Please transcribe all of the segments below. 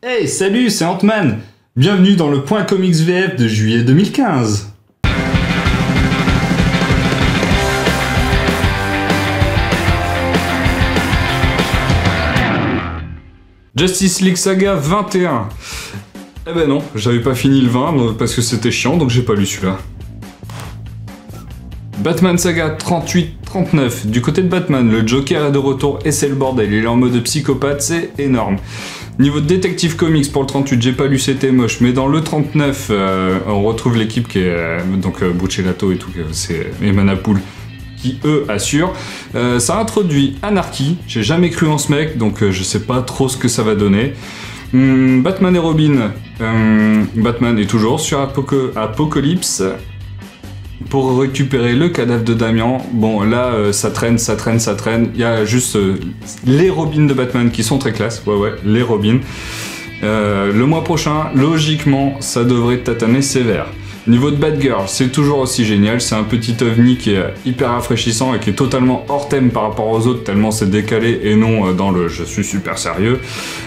Hey, salut, c'est Ant-Man. Bienvenue dans le Point Comics VF de juillet 2015. Justice League Saga 21. Eh ben non, j'avais pas fini le 20 parce que c'était chiant, donc j'ai pas lu celui-là. Batman Saga 38-39. Du côté de Batman, le Joker est de retour et c'est le bordel. Il est en mode psychopathe, c'est énorme. Niveau de Detective Comics pour le 38, j'ai pas lu, c'était moche. Mais dans le 39, on retrouve l'équipe qui est Buccellato et tout, c'est Emanapoul qui eux assurent. Ça introduit Anarchy. J'ai jamais cru en ce mec, donc je sais pas trop ce que ça va donner. Batman et Robin. Batman est toujours sur Apocalypse pour récupérer le cadavre de Damian. Bon, là, ça traîne. Il y a juste les Robins de Batman qui sont très classe. Ouais, les Robins. Le mois prochain, logiquement, ça devrait tataner sévère. Niveau de Batgirl, c'est toujours aussi génial. C'est un petit ovni qui est hyper rafraîchissant et qui est totalement hors thème par rapport aux autres, tellement c'est décalé et non dans le « je suis super sérieux ».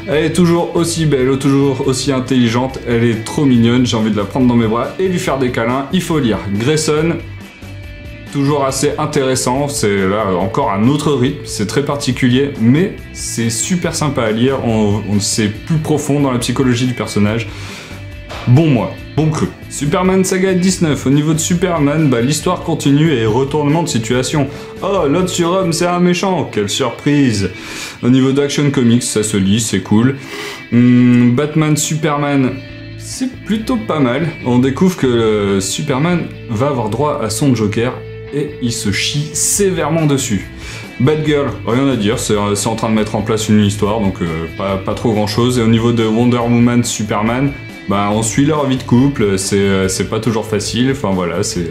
Elle est toujours aussi belle, toujours aussi intelligente. Elle est trop mignonne. J'ai envie de la prendre dans mes bras et lui faire des câlins. Il faut lire Grayson. Toujours assez intéressant, c'est là encore un autre rythme, c'est très particulier, mais c'est super sympa à lire, c'est plus profond dans la psychologie du personnage. Bon mois, bon cru. Superman Saga 19, au niveau de Superman, l'histoire continue et retournement de situation. Oh, l'autre surhomme, c'est un méchant, quelle surprise. Au niveau d'Action Comics, ça se lit, c'est cool. Batman Superman, c'est plutôt pas mal. On découvre que Superman va avoir droit à son Joker et il se chie sévèrement dessus. Batgirl, rien à dire, c'est en train de mettre en place une histoire, donc pas trop grand chose. Et au niveau de Wonder Woman Superman, on suit leur vie de couple, c'est pas toujours facile, enfin voilà, c'est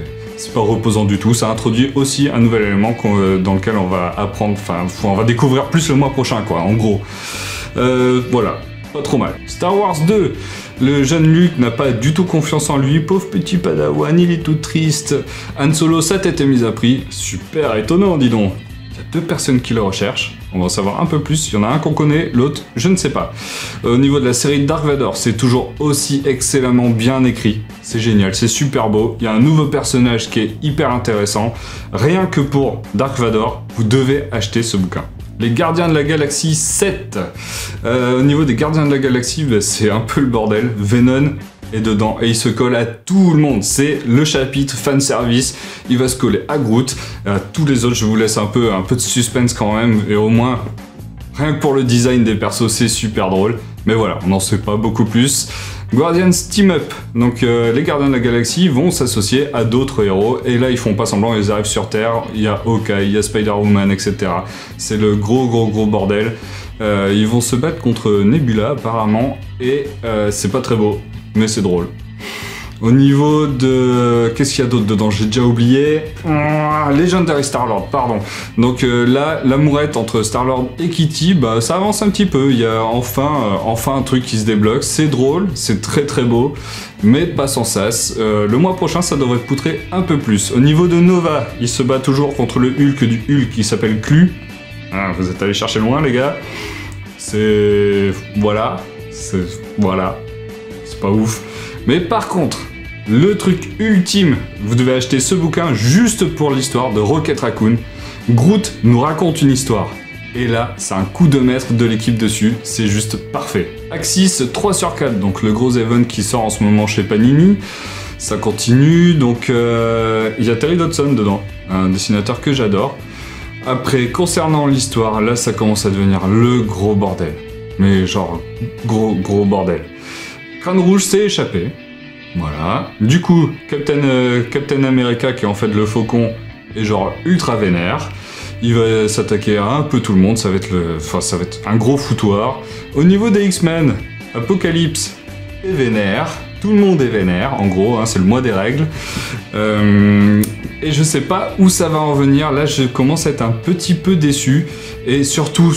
pas reposant du tout. Ça introduit aussi un nouvel élément dans lequel on va apprendre, on va découvrir plus le mois prochain, quoi, en gros. Voilà, pas trop mal. Star Wars 2, le jeune Luke n'a pas du tout confiance en lui, pauvre petit padawan, il est tout triste. Han Solo, sa tête est mise à prix, super étonnant, dis donc. Il y a deux personnes qui le recherchent, on va en savoir un peu plus, il y en a un qu'on connaît, l'autre, je ne sais pas. Au niveau de la série Dark Vador, c'est toujours aussi excellemment bien écrit, c'est génial, c'est super beau, il y a un nouveau personnage qui est hyper intéressant. Rien que pour Dark Vador, vous devez acheter ce bouquin. Les Gardiens de la Galaxie 7. Au niveau des Gardiens de la Galaxie, c'est un peu le bordel. Venom est dedans et il se colle à tout le monde. C'est le chapitre fanservice. Il va se coller à Groot. À tous les autres, je vous laisse un peu de suspense quand même. Et au moins, rien que pour le design des persos, c'est super drôle. Mais voilà, on n'en sait pas beaucoup plus. Guardians Team Up, donc les Gardiens de la Galaxie vont s'associer à d'autres héros, et là ils font pas semblant, ils arrivent sur Terre, il y a Hawkeye, il y a Spider-Woman, etc. C'est le gros bordel. Ils vont se battre contre Nebula apparemment, et c'est pas très beau, mais c'est drôle. Au niveau de... Qu'est-ce qu'il y a d'autre dedans? J'ai déjà oublié. Legendary Star-Lord, pardon. Donc là, l'amourette entre Star-Lord et Kitty, ça avance un petit peu. Il y a enfin un truc qui se débloque. C'est drôle, c'est très beau, mais pas sans sas. Le mois prochain, ça devrait poutrer un peu plus. Au niveau de Nova, il se bat toujours contre le Hulk du Hulk qui s'appelle Clu. Vous êtes allés chercher loin, les gars. Voilà. C'est pas ouf. Mais par contre, le truc ultime, vous devez acheter ce bouquin juste pour l'histoire de Rocket Raccoon. Groot nous raconte une histoire. Et là, c'est un coup de maître de l'équipe dessus, c'est juste parfait. Axis 3/4, donc le gros event qui sort en ce moment chez Panini. Ça continue, donc il y a Terry Dodson dedans, un dessinateur que j'adore. Après, concernant l'histoire, là ça commence à devenir le gros bordel. Mais genre, gros bordel. Crâne Rouge s'est échappé. Voilà. Du coup, Captain America, qui est en fait le faucon, est genre ultra vénère. Il va s'attaquer à un peu tout le monde, ça va être un gros foutoir. Au niveau des X-Men, Apocalypse est vénère. Tout le monde est vénère, en gros, c'est le mois des règles. Et je sais pas où ça va en venir, là je commence à être un petit peu déçu. Et surtout,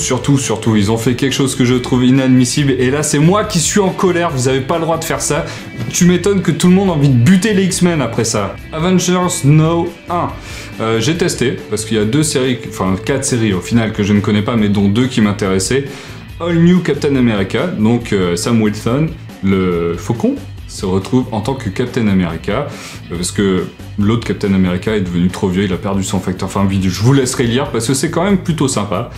ils ont fait quelque chose que je trouve inadmissible. Et là c'est moi qui suis en colère, vous avez pas le droit de faire ça. Tu m'étonnes que tout le monde a envie de buter les X-Men après ça. Avengers No 1. J'ai testé, parce qu'il y a 4 séries au final que je ne connais pas, mais dont 2 qui m'intéressaient. All New Captain America, donc Sam Wilson, le faucon, se retrouve en tant que Captain America, parce que l'autre Captain America est devenu trop vieux, il a perdu son facteur. Enfin, je vous laisserai lire parce que c'est quand même plutôt sympa.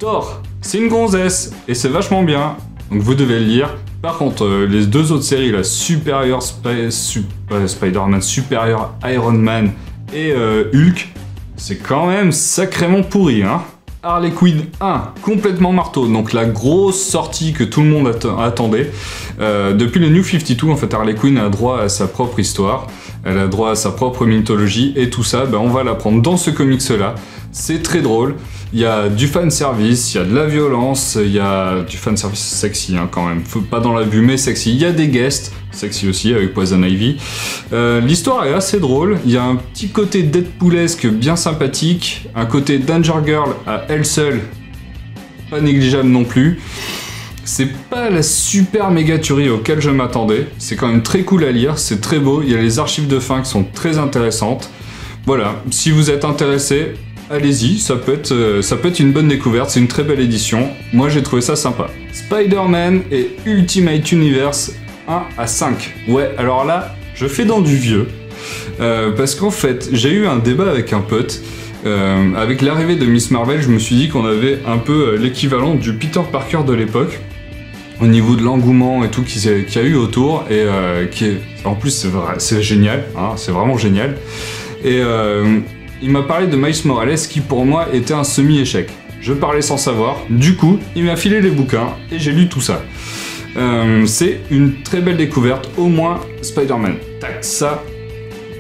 Thor, c'est une gonzesse et c'est vachement bien, donc vous devez le lire. Par contre, les deux autres séries, la Superior Spider-Man, Superior Iron Man et Hulk, c'est quand même sacrément pourri, hein. Harley Quinn 1, complètement marteau, donc la grosse sortie que tout le monde attendait. Depuis le New 52, en fait, Harley Quinn a droit à sa propre histoire, elle a droit à sa propre mythologie, et tout ça, on va l'apprendre dans ce comics-là. C'est très drôle, il y a du fanservice, il y a de la violence, il y a du fanservice sexy quand même, pas dans l'abus mais sexy, il y a des guests, sexy aussi avec Poison Ivy. L'histoire est assez drôle, il y a un petit côté Deadpoolesque bien sympathique, un côté Danger Girl à elle seule, pas négligeable non plus. C'est pas la super méga tuerie auquel je m'attendais, c'est quand même très cool à lire, c'est très beau, il y a les archives de fin qui sont très intéressantes. Voilà, si vous êtes intéressé, allez-y, ça peut être une bonne découverte, c'est une très belle édition. Moi j'ai trouvé ça sympa. Spider-Man et Ultimate Universe 1 à 5. Ouais, alors là, je fais dans du vieux. Parce qu'en fait, j'ai eu un débat avec un pote. Avec l'arrivée de Miss Marvel, je me suis dit qu'on avait un peu l'équivalent du Peter Parker de l'époque. Au niveau de l'engouement et tout qu'il y a eu autour. Et en plus, c'est génial, hein, c'est vraiment génial. Et il m'a parlé de Miles Morales qui pour moi était un semi-échec. Je parlais sans savoir, du coup il m'a filé les bouquins et j'ai lu tout ça. C'est une très belle découverte, au moins Spider-Man. Tac, ça,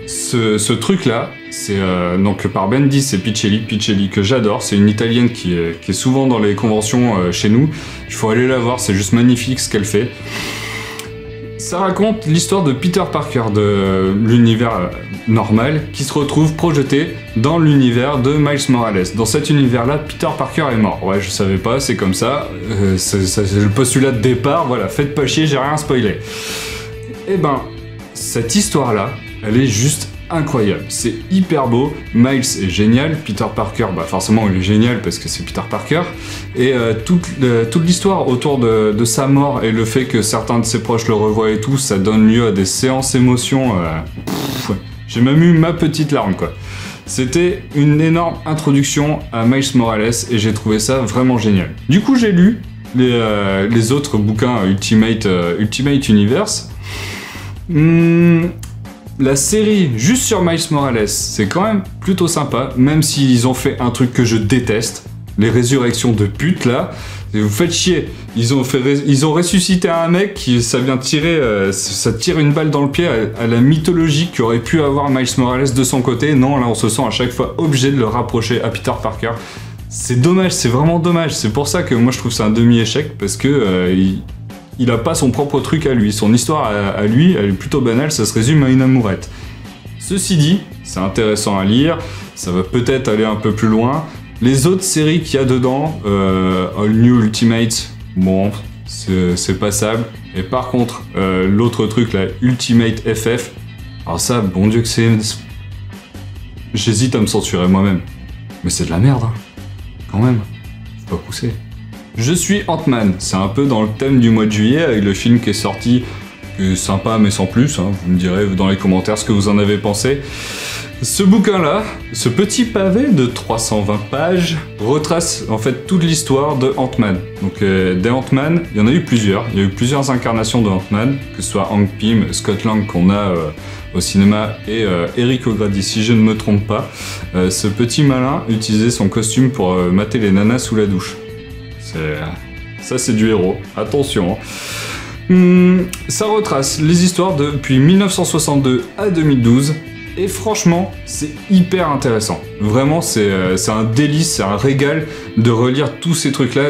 ce truc-là, c'est donc par Bendis et Pichelli que j'adore, c'est une italienne qui est souvent dans les conventions chez nous. Il faut aller la voir, c'est juste magnifique ce qu'elle fait. Ça raconte l'histoire de Peter Parker de l'univers normal qui se retrouve projeté dans l'univers de Miles Morales. Dans cet univers-là, Peter Parker est mort. Ouais, je savais pas, c'est comme ça. C'est le postulat de départ, voilà, faites pas chier, j'ai rien spoilé. Et cette histoire-là, elle est juste incroyable. C'est hyper beau, Miles est génial, Peter Parker, forcément il est génial parce que c'est Peter Parker, et toute l'histoire autour de sa mort et le fait que certains de ses proches le revoient et tout, ça donne lieu à des séances émotions. J'ai même eu ma petite larme, quoi. C'était une énorme introduction à Miles Morales et j'ai trouvé ça vraiment génial. Du coup, j'ai lu les autres bouquins Ultimate Universe. La série juste sur Miles Morales, c'est quand même plutôt sympa, même s'ils ont fait un truc que je déteste, les résurrections de pute là, vous faites chier. Ils ont ressuscité un mec qui, ça tire une balle dans le pied à la mythologie qu'aurait pu avoir Miles Morales de son côté. Non, là on se sent à chaque fois obligé de le rapprocher à Peter Parker. C'est dommage, c'est vraiment dommage. C'est pour ça que moi je trouve c'est un demi-échec, parce que il a pas son propre truc à lui. Son histoire à lui, elle est plutôt banale, ça se résume à une amourette. Ceci dit, c'est intéressant à lire, ça va peut-être aller un peu plus loin. Les autres séries qu'il y a dedans, All New Ultimate, bon, c'est passable. Et par contre, l'autre truc là, Ultimate FF, alors ça, bon Dieu que c'est... J'hésite à me censurer moi-même. Mais c'est de la merde, hein. Quand même. Faut pas pousser. Je suis Ant-Man, c'est un peu dans le thème du mois de juillet, avec le film qui est sorti, qui est sympa mais sans plus, hein. Vous me direz dans les commentaires ce que vous en avez pensé. Ce bouquin-là, ce petit pavé de 320 pages, retrace en fait toute l'histoire de Ant-Man. Donc des Ant-Man, il y en a eu plusieurs, il y a eu plusieurs incarnations de Ant-Man, que ce soit Hank Pym, Scott Lang qu'on a au cinéma et Eric O'Grady, si je ne me trompe pas. Ce petit malin utilisait son costume pour mater les nanas sous la douche. Ça c'est du héros, attention. Ça retrace les histoires depuis 1962 à 2012 et franchement c'est hyper intéressant. Vraiment c'est un délice, c'est un régal de relire tous ces trucs là.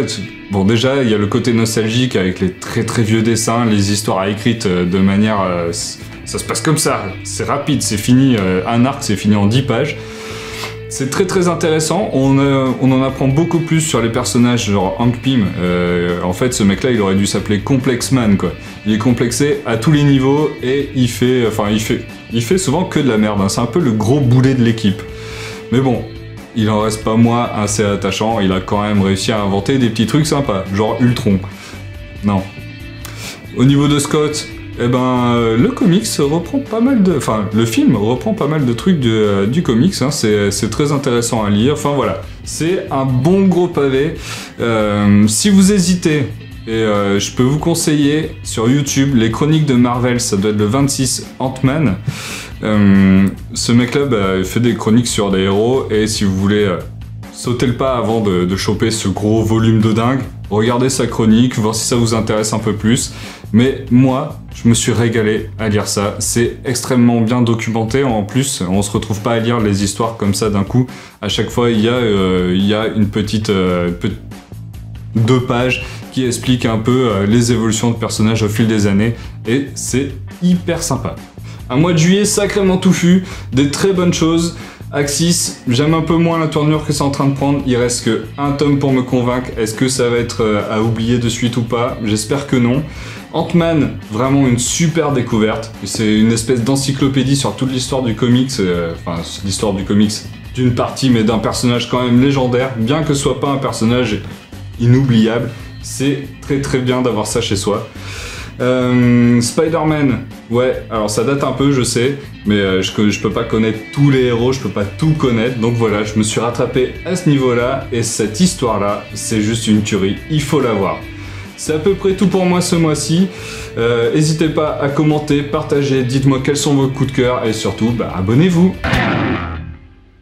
Bon déjà il y a le côté nostalgique avec les très très vieux dessins, les histoires écrites de manière... ça se passe comme ça, c'est rapide, c'est fini, un arc c'est fini en 10 pages. C'est très très intéressant, on en apprend beaucoup plus sur les personnages, genre Hank Pym. En fait, ce mec-là, il aurait dû s'appeler Complex Man, quoi. Il est complexé à tous les niveaux et il fait souvent que de la merde, hein. C'est un peu le gros boulet de l'équipe. Mais bon, il en reste pas moins assez attachant. Il a quand même réussi à inventer des petits trucs sympas, genre Ultron. Non. Au niveau de Scott, eh ben, le comics reprend pas mal de... Enfin, le film reprend pas mal de trucs du comics, hein. C'est très intéressant à lire. Enfin voilà, c'est un bon gros pavé. Si vous hésitez, et je peux vous conseiller sur YouTube les chroniques de Marvel, ça doit être le 26 Ant-Man. Ce mec-là fait des chroniques sur des héros, et si vous voulez sauter le pas avant de choper ce gros volume de dingue, regardez sa chronique, voir si ça vous intéresse un peu plus. Mais moi, je me suis régalé à lire ça. C'est extrêmement bien documenté. En plus, on se retrouve pas à lire les histoires comme ça d'un coup. À chaque fois, il y a une petite 2 pages qui expliquent un peu les évolutions de personnages au fil des années. Et c'est hyper sympa. Un mois de juillet sacrément touffu, des très bonnes choses. Axis, j'aime un peu moins la tournure que c'est en train de prendre, il reste que un tome pour me convaincre, est-ce que ça va être à oublier de suite ou pas? J'espère que non. Ant-Man, vraiment une super découverte, c'est une espèce d'encyclopédie sur toute l'histoire du comics, enfin l'histoire du comics d'une partie mais d'un personnage quand même légendaire, bien que ce soit pas un personnage inoubliable, c'est très très bien d'avoir ça chez soi. Spider-Man, ouais, alors ça date un peu, je sais, mais je peux pas connaître tous les héros, je peux pas tout connaître, donc voilà, je me suis rattrapé à ce niveau-là, et cette histoire-là, c'est juste une tuerie, il faut la voir. C'est à peu près tout pour moi ce mois-ci. N'hésitez pas à commenter, partager, dites-moi quels sont vos coups de cœur, et surtout, abonnez-vous.